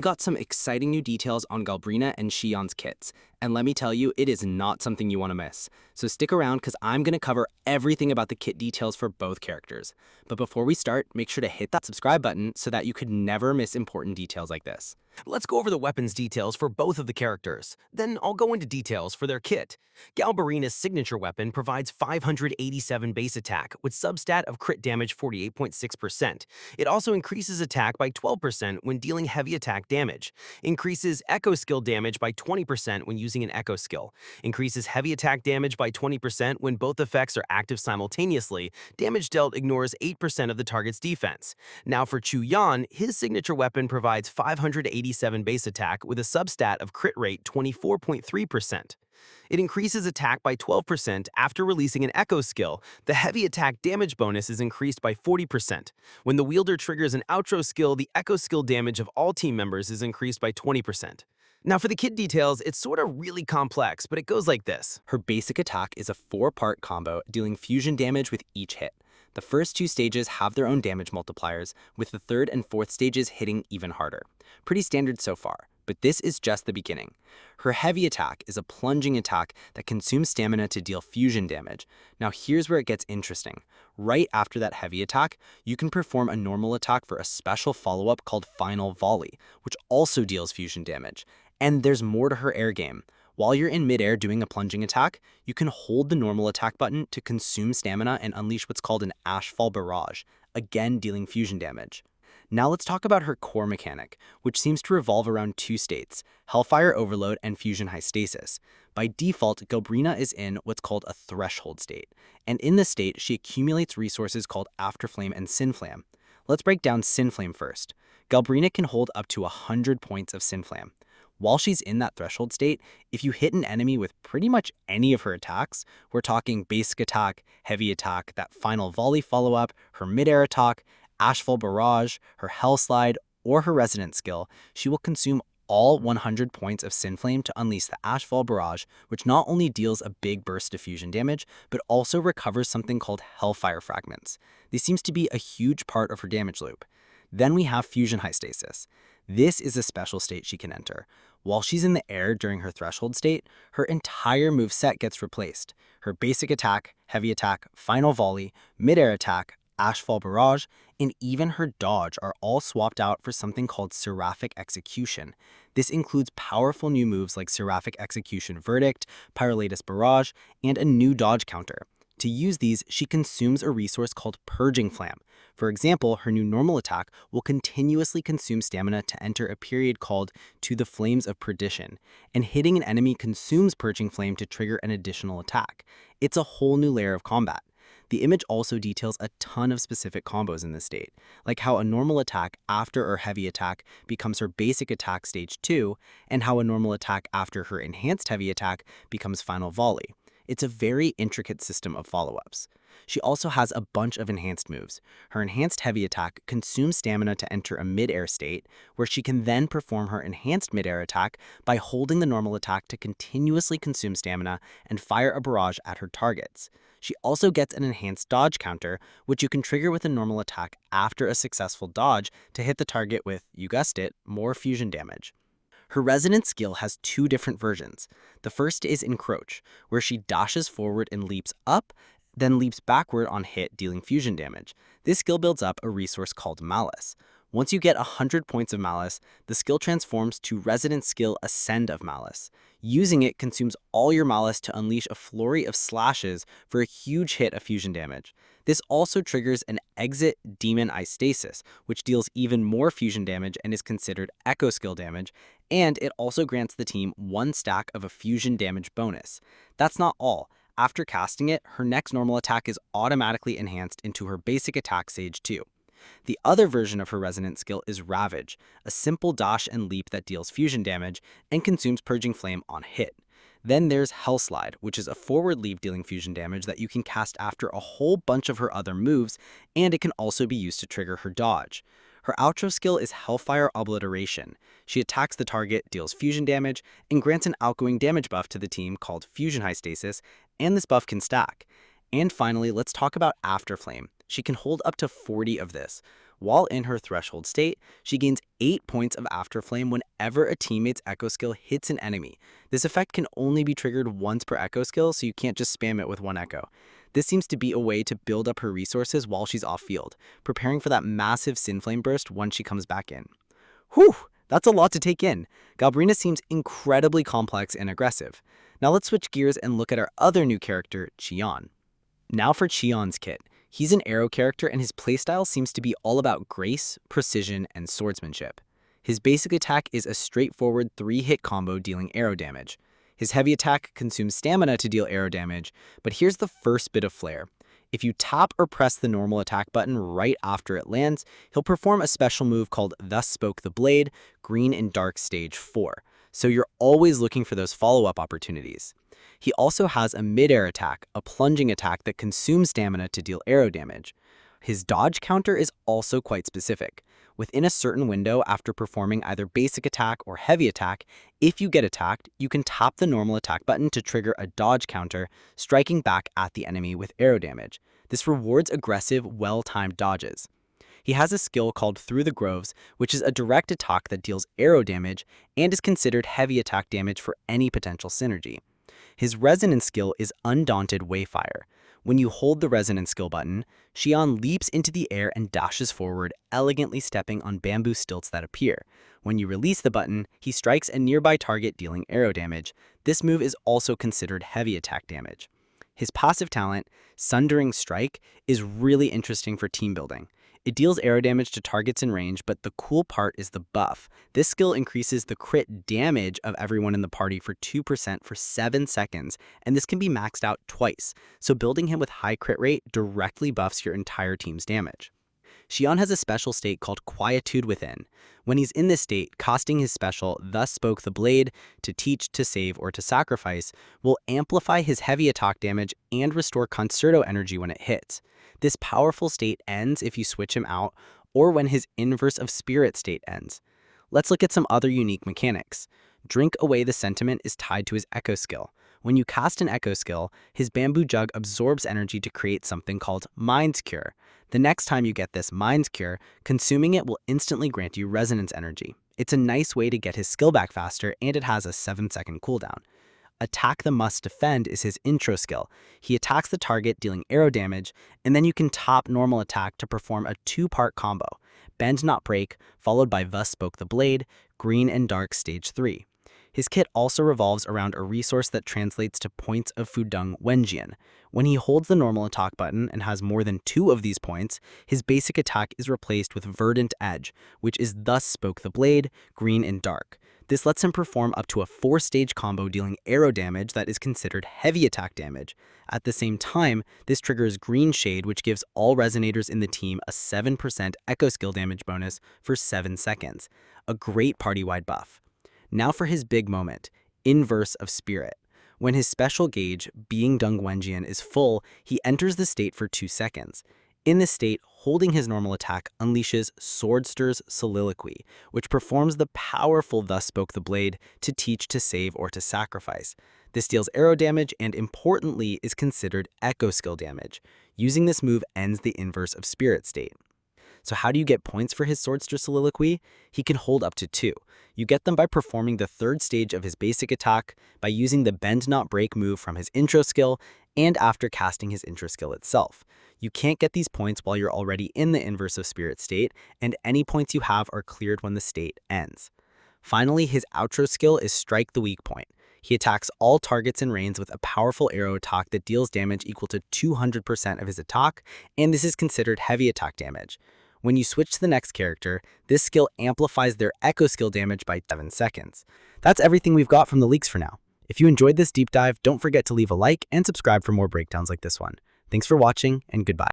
Got some exciting new details on Galbrena and Qiuyuan's kits, and let me tell you, it is not something you want to miss. So stick around because I'm going to cover everything about the kit details for both characters. But before we start, make sure to hit that subscribe button so that you could never miss important details like this. Let's go over the weapons details for both of the characters. Then I'll go into details for their kit. Galbrena's signature weapon provides 587 base attack with substat of crit damage 48.6%. It also increases attack by 12% when dealing heavy attack damage, increases echo skill damage by 20% when using an echo skill, increases heavy attack damage by 20% when both effects are active simultaneously. Damage dealt ignores 8% of the target's defense. Now for Qiuyuan, his signature weapon provides 587 base attack with a substat of crit rate 24.3%. It increases attack by 12% after releasing an echo skill. The heavy attack damage bonus is increased by 40%. When the wielder triggers an outro skill, the echo skill damage of all team members is increased by 20%. Now for the kit details, it's sort of really complex, but it goes like this. Her basic attack is a 4-part combo dealing fusion damage with each hit. The first 2 stages have their own damage multipliers, with the 3rd and 4th stages hitting even harder. Pretty standard so far, but this is just the beginning. Her heavy attack is a plunging attack that consumes stamina to deal fusion damage. Now here's where it gets interesting. Right after that heavy attack, you can perform a normal attack for a special follow-up called Final Volley, which also deals fusion damage. And there's more to her air game. While you're in midair doing a plunging attack, you can hold the normal attack button to consume stamina and unleash what's called an Ashfall Barrage, again dealing fusion damage. Now let's talk about her core mechanic, which seems to revolve around 2 states, Hellfire Overload and Fusion Hystasis. By default, Galbrena is in what's called a threshold state, and in this state, she accumulates resources called Afterflame and Sinflame. Let's break down Sinflame first. Galbrena can hold up to 100 points of Sinflame. While she's in that threshold state, if you hit an enemy with pretty much any of her attacks, we're talking basic attack, heavy attack, that final volley follow-up, her mid-air attack, Ashfall Barrage, her Hell Slide, or her Resonance skill, she will consume all 100 points of Sinflame to unleash the Ashfall Barrage, which not only deals a big burst of fusion damage, but also recovers something called Hellfire Fragments. This seems to be a huge part of her damage loop. Then we have Fusion Hystasis. This is a special state she can enter. While she's in the air during her threshold state, her entire moveset gets replaced. Her basic attack, heavy attack, final volley, mid-air attack, Ashfall Barrage, and even her dodge are all swapped out for something called Seraphic Execution. This includes powerful new moves like Seraphic Execution Verdict, Pyrolytus Barrage, and a new dodge counter. To use these, she consumes a resource called Purging Flam. For example, her new normal attack will continuously consume stamina to enter a period called To the Flames of Perdition, and hitting an enemy consumes Purging Flame to trigger an additional attack. It's a whole new layer of combat. The image also details a ton of specific combos in this state, like how a normal attack after her heavy attack becomes her basic attack stage 2, and how a normal attack after her enhanced heavy attack becomes final volley. It's a very intricate system of follow-ups. She also has a bunch of enhanced moves. Her enhanced heavy attack consumes stamina to enter a mid-air state, where she can then perform her enhanced mid-air attack by holding the normal attack to continuously consume stamina and fire a barrage at her targets. She also gets an enhanced dodge counter, which you can trigger with a normal attack after a successful dodge to hit the target with, you guessed it, more fusion damage. Her resonance skill has 2 different versions. The first is Encroach, where she dashes forward and leaps up, then leaps backward on hit, dealing fusion damage. This skill builds up a resource called Malice. Once you get 100 points of Malice, the skill transforms to Resonance skill Ascend of Malice. Using it consumes all your Malice to unleash a flurry of slashes for a huge hit of fusion damage. This also triggers an Exit Demon Hystasis, which deals even more fusion damage and is considered echo skill damage, and it also grants the team 1 stack of a fusion damage bonus. That's not all. After casting it, her next normal attack is automatically enhanced into her basic attack stage 2. The other version of her resonance skill is Ravage, a simple dash and leap that deals fusion damage and consumes Purging Flame on hit. Then there's Hell Slide, which is a forward leap dealing fusion damage that you can cast after a whole bunch of her other moves, and it can also be used to trigger her dodge. Her outro skill is Hellfire Obliteration. She attacks the target, deals fusion damage, and grants an outgoing damage buff to the team called Fusion Hystasis, and this buff can stack. And finally, let's talk about Afterflame. She can hold up to 40 of this. While in her threshold state, she gains 8 points of Afterflame whenever a teammate's echo skill hits an enemy. This effect can only be triggered once per echo skill, so you can't just spam it with one echo. This seems to be a way to build up her resources while she's off-field, preparing for that massive Sinflame burst once she comes back in. Whew! That's a lot to take in. Galbrena seems incredibly complex and aggressive. Now let's switch gears and look at our other new character, Qiuyuan. Now for Qiuyuan's kit. He's an Aero character and his playstyle seems to be all about grace, precision, and swordsmanship. His basic attack is a straightforward 3-hit combo dealing Aero damage. His heavy attack consumes stamina to deal Aero damage, but here's the first bit of flair. If you tap or press the normal attack button right after it lands, he'll perform a special move called Thus Spoke the Blade, Green and Dark Stage 4. So you're always looking for those follow-up opportunities. He also has a mid-air attack, a plunging attack that consumes stamina to deal Aero damage. His dodge counter is also quite specific. Within a certain window after performing either basic attack or heavy attack, if you get attacked, you can tap the normal attack button to trigger a dodge counter, striking back at the enemy with Aero damage. This rewards aggressive, well-timed dodges. He has a skill called Through the Groves, which is a direct attack that deals Aero damage and is considered heavy attack damage for any potential synergy. His resonance skill is Undaunted Wayfire. When you hold the resonance skill button, Qiuyuan leaps into the air and dashes forward, elegantly stepping on bamboo stilts that appear. When you release the button, he strikes a nearby target dealing Aero damage. This move is also considered heavy attack damage. His passive talent, Sundering Strike, is really interesting for team building. It deals Aero damage to targets in range, but the cool part is the buff. This skill increases the crit damage of everyone in the party for 2% for 7 seconds, and this can be maxed out twice, so building him with high crit rate directly buffs your entire team's damage. Qiuyuan has a special state called Quietude Within. When he's in this state, casting his special Thus Spoke the Blade to teach, to save, or to sacrifice will amplify his heavy attack damage and restore Concerto energy when it hits. This powerful state ends if you switch him out or when his Inverse of Spirit state ends. Let's look at some other unique mechanics. Drink Away the Sentiment is tied to his Echo skill. When you cast an Echo skill, his Bamboo Jug absorbs energy to create something called Mind's Cure. The next time you get this Mind's Cure, consuming it will instantly grant you Resonance energy. It's a nice way to get his skill back faster, and it has a 7-second cooldown. Attack the Must Defend is his intro skill. He attacks the target dealing Aero damage, and then you can top normal attack to perform a 2-part combo. Bend Not Break, followed by Thus Spoke the Blade, Green and Dark Stage 3. His kit also revolves around a resource that translates to points of Fudung Wenjian. When he holds the normal attack button and has more than 2 of these points, his basic attack is replaced with Verdant Edge, which is Thus Spoke the Blade, Green and Dark. This lets him perform up to a 4-stage combo dealing Aero damage that is considered heavy attack damage. At the same time, this triggers Green Shade, which gives all resonators in the team a 7% Echo skill damage bonus for 7 seconds. A great party-wide buff. Now for his big moment, Inverse of Spirit. When his special gauge, Being Dung Wenjian, is full, he enters the state for 2 seconds. In this state, holding his normal attack unleashes Swordster's Soliloquy, which performs the powerful Thus Spoke the Blade to teach, to save, or to sacrifice. This deals Aero damage and, importantly, is considered Echo skill damage. Using this move ends the Inverse of Spirit state. So how do you get points for his Swordster Soliloquy? He can hold up to 2. You get them by performing the 3rd stage of his basic attack, by using the Bend Not Break move from his intro skill, and after casting his intro skill itself. You can't get these points while you're already in the Inverse of Spirit state, and any points you have are cleared when the state ends. Finally, his outro skill is Strike the Weak Point. He attacks all targets in range with a powerful Aero attack that deals damage equal to 200% of his attack, and this is considered heavy attack damage. When you switch to the next character, this skill amplifies their Echo skill damage by 7 seconds. That's everything we've got from the leaks for now. If you enjoyed this deep dive, don't forget to leave a like and subscribe for more breakdowns like this one. Thanks for watching, and goodbye.